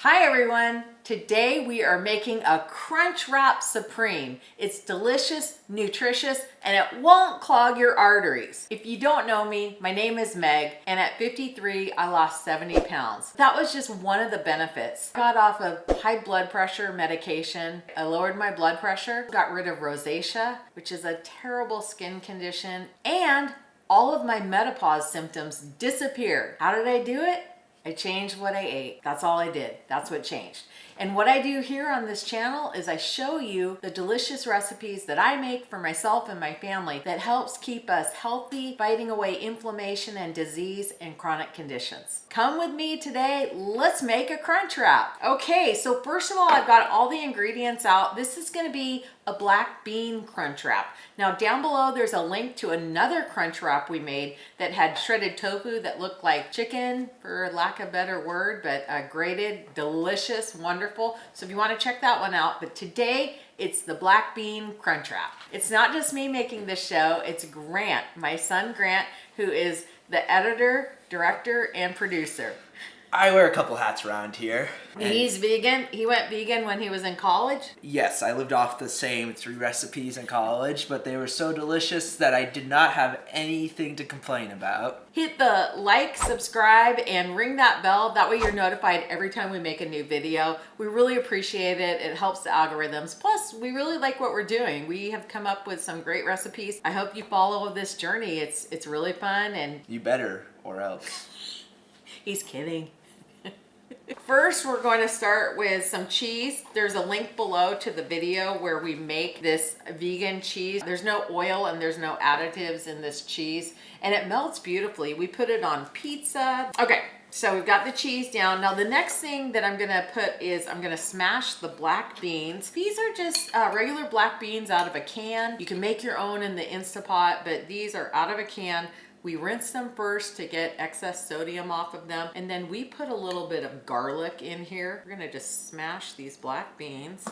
Hi everyone! Today we are making a Crunchwrap Supreme. It's delicious, nutritious, and it won't clog your arteries. If you don't know me, my name is Meg, and at 53 I lost 70 pounds. That was just one of the benefits. I got off of high blood pressure medication. I lowered my blood pressure, got rid of rosacea, which is a terrible skin condition, and all of my menopause symptoms disappeared. How did I do it? I changed what I ate. That's all I did. That's what changed. And what I do here on this channel is I show you the delicious recipes that I make for myself and my family that helps keep us healthy, fighting away inflammation and disease and chronic conditions. Come with me today. Let's make a crunch wrap. Okay, so first of all, I've got all the ingredients out. This is going to be a black bean crunch wrap. Now down below there's a link to another crunch wrap we made that had shredded tofu that looked like chicken, for lack of a better word, but grated, delicious, wonderful. So if you want to check that one out, but today it's the black bean crunch wrap. It's not just me making this show, it's Grant, my son Grant, who is the editor, director, and producer. I wear a couple hats around here. He's vegan. He went vegan when he was in college. Yes, I lived off the same 3 recipes in college, but they were so delicious that I did not have anything to complain about. Hit the like, subscribe, and ring that bell. That way you're notified every time we make a new video. We really appreciate it. It helps the algorithms. Plus, we really like what we're doing. We have come up with some great recipes. I hope you follow this journey. It's really fun. And you better, or else. He's kidding. First, we're going to start with some cheese. There's a link below to the video where we make this vegan cheese. There's no oil and there's no additives in this cheese, and it melts beautifully. We put it on pizza. Okay, so we've got the cheese down. Now the next thing that I'm gonna put is I'm gonna smash the black beans. These are just regular black beans out of a can. You can make your own in the Instapot, but these are out of a can. We rinse them first to get excess sodium off of them, and then we put a little bit of garlic in here. We're gonna just smash these black beans.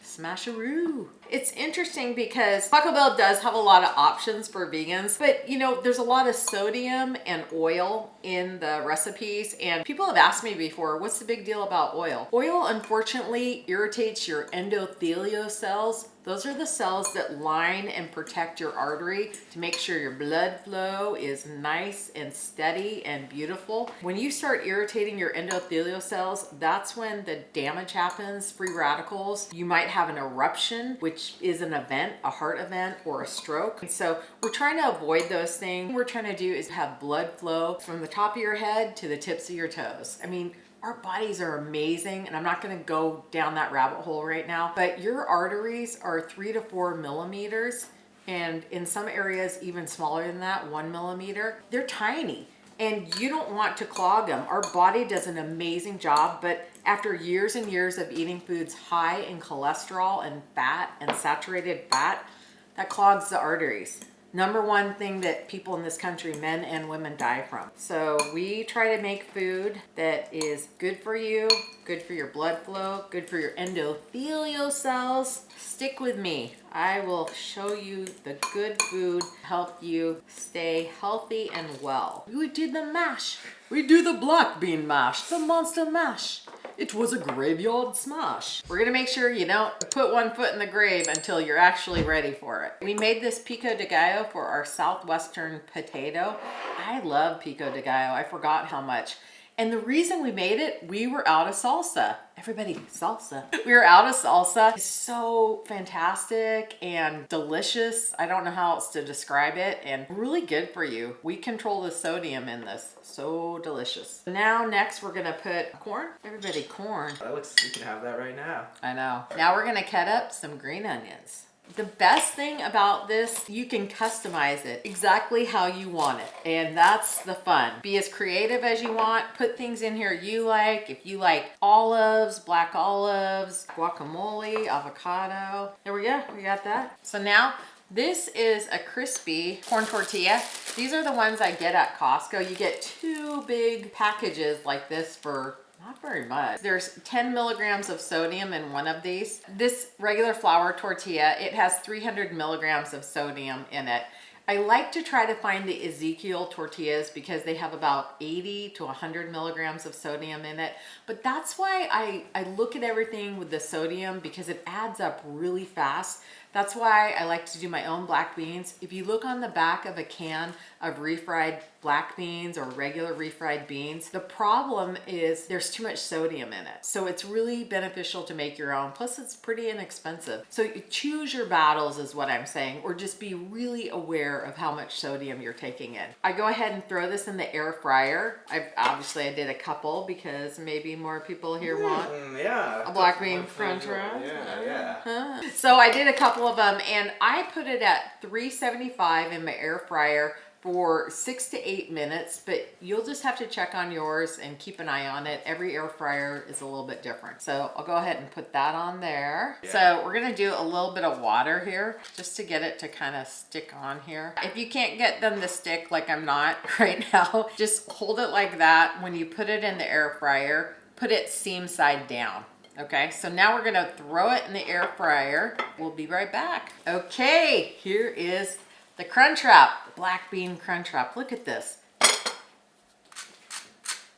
Smash-a-roo. It's interesting because Taco Bell does have a lot of options for vegans, but you know, there's a lot of sodium and oil in the recipes, and people have asked me before, what's the big deal about oil? Oil, unfortunately, irritates your endothelial cells. Those are the cells that line and protect your artery to make sure your blood flow is nice and steady and beautiful. When you start irritating your endothelial cells, that's when the damage happens, free radicals. You might have an eruption, which is an event, a heart event or a stroke. And so we're trying to avoid those things. What we're trying to do is have blood flow from the top of your head to the tips of your toes. I mean, our bodies are amazing, and I'm not gonna go down that rabbit hole right now, but your arteries are 3 to 4 millimeters, and in some areas even smaller than that, 1 millimeter. They're tiny, and you don't want to clog them. Our body does an amazing job, but after years and years of eating foods high in cholesterol and fat and saturated fat, that clogs the arteries. Number one thing that people in this country, men and women, die from. So we try to make food that is good for you, good for your blood flow, good for your endothelial cells. Stick with me. I will show you the good food, help you stay healthy and well. We did the mash. We do the black bean mash, the monster mash. It was a graveyard smash. We're gonna make sure you don't put one foot in the grave until you're actually ready for it. We made this pico de gallo for our southwestern potato. I love pico de gallo. I forgot how much. And the reason we made it, we were out of salsa. Everybody, salsa. We were out of salsa. It's so fantastic and delicious. I don't know how else to describe it, and really good for you. We control the sodium in this. So delicious. Now next we're gonna put corn. Everybody, corn. That looks, you can have that right now. I know. Now we're gonna cut up some green onions. The best thing about this, you can customize it exactly how you want it. And that's the fun. Be as creative as you want. Put things in here you like. If you like olives, black olives, guacamole, avocado. There we go, we got that. So now this is a crispy corn tortilla. These are the ones I get at Costco. You get 2 big packages like this for not very much. There's 10 milligrams of sodium in one of these. This regular flour tortilla, it has 300 milligrams of sodium in it. I like to try to find the Ezekiel tortillas because they have about 80 to 100 milligrams of sodium in it. But that's why I look at everything with the sodium, because it adds up really fast. That's why I like to do my own black beans. If you look on the back of a can of refried black beans or regular refried beans, the problem is there's too much sodium in it. So it's really beneficial to make your own. Plus it's pretty inexpensive. So you choose your battles is what I'm saying, or just be really aware of how much sodium you're taking in. I go ahead and throw this in the air fryer. Obviously I did a couple because maybe more people here want a black bean Crunchwrap. Yeah. So I did a couple of them, and I put it at 375 in my air fryer for 6 to 8 minutes, but you'll just have to check on yours and keep an eye on it. Every air fryer is a little bit different. So I'll go ahead and put that on there. Yeah. So we're gonna do a little bit of water here just to get it to kind of stick on here. If you can't get them to stick, like I'm not right now, just hold it like that. When you put it in the air fryer, put it seam side down. Okay, so now we're gonna throw it in the air fryer. We'll be right back. Okay, here is the Crunchwrap, the black bean Crunchwrap. Look at this.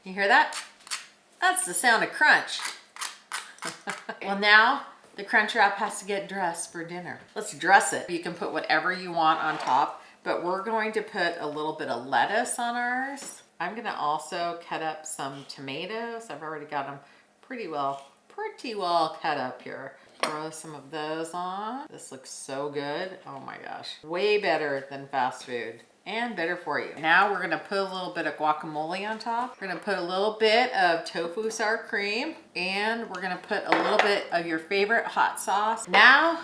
You hear that? That's the sound of crunch. Well, now the Crunchwrap has to get dressed for dinner. Let's dress it. You can put whatever you want on top, but we're going to put a little bit of lettuce on ours. I'm gonna also cut up some tomatoes. I've already got them pretty well cut up here. Throw some of those on. This looks so good. Oh my gosh. Way better than fast food and better for you. Now we're gonna put a little bit of guacamole on top. We're gonna put a little bit of tofu sour cream, and we're gonna put a little bit of your favorite hot sauce. Now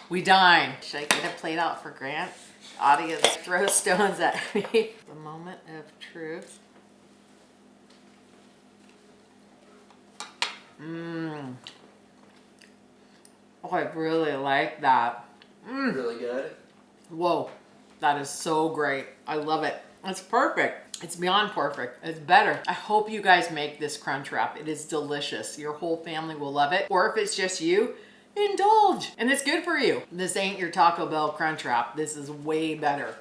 we dine. Should I get a plate out for Grant? Audience throw stones at me. The moment of truth. Oh, I really like that. Really good. Whoa, that is so great. I love it. It's perfect. It's beyond perfect. It's better. I hope you guys make this Crunchwrap. It is delicious. Your whole family will love it. Or if it's just you, indulge. And it's good for you. This ain't your Taco Bell Crunchwrap. This is way better.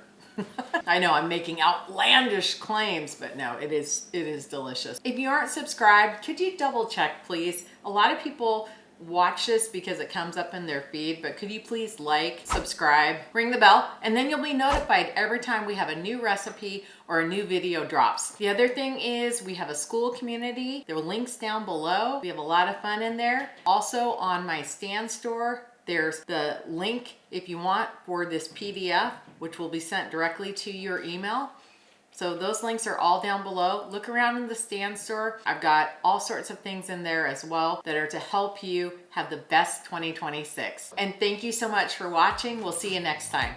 I know I'm making outlandish claims, but no, it is delicious. If you aren't subscribed, could you double check, please? A lot of people watch this because it comes up in their feed, but could you please like, subscribe, ring the bell, and then you'll be notified every time we have a new recipe or a new video drops. The other thing is we have a Skool Community. There are links down below. We have a lot of fun in there. Also on my Stan store, there's the link if you want for this PDF, which will be sent directly to your email. So those links are all down below. Look around in the Stan store. I've got all sorts of things in there as well that are to help you have the best 2026. And thank you so much for watching. We'll see you next time.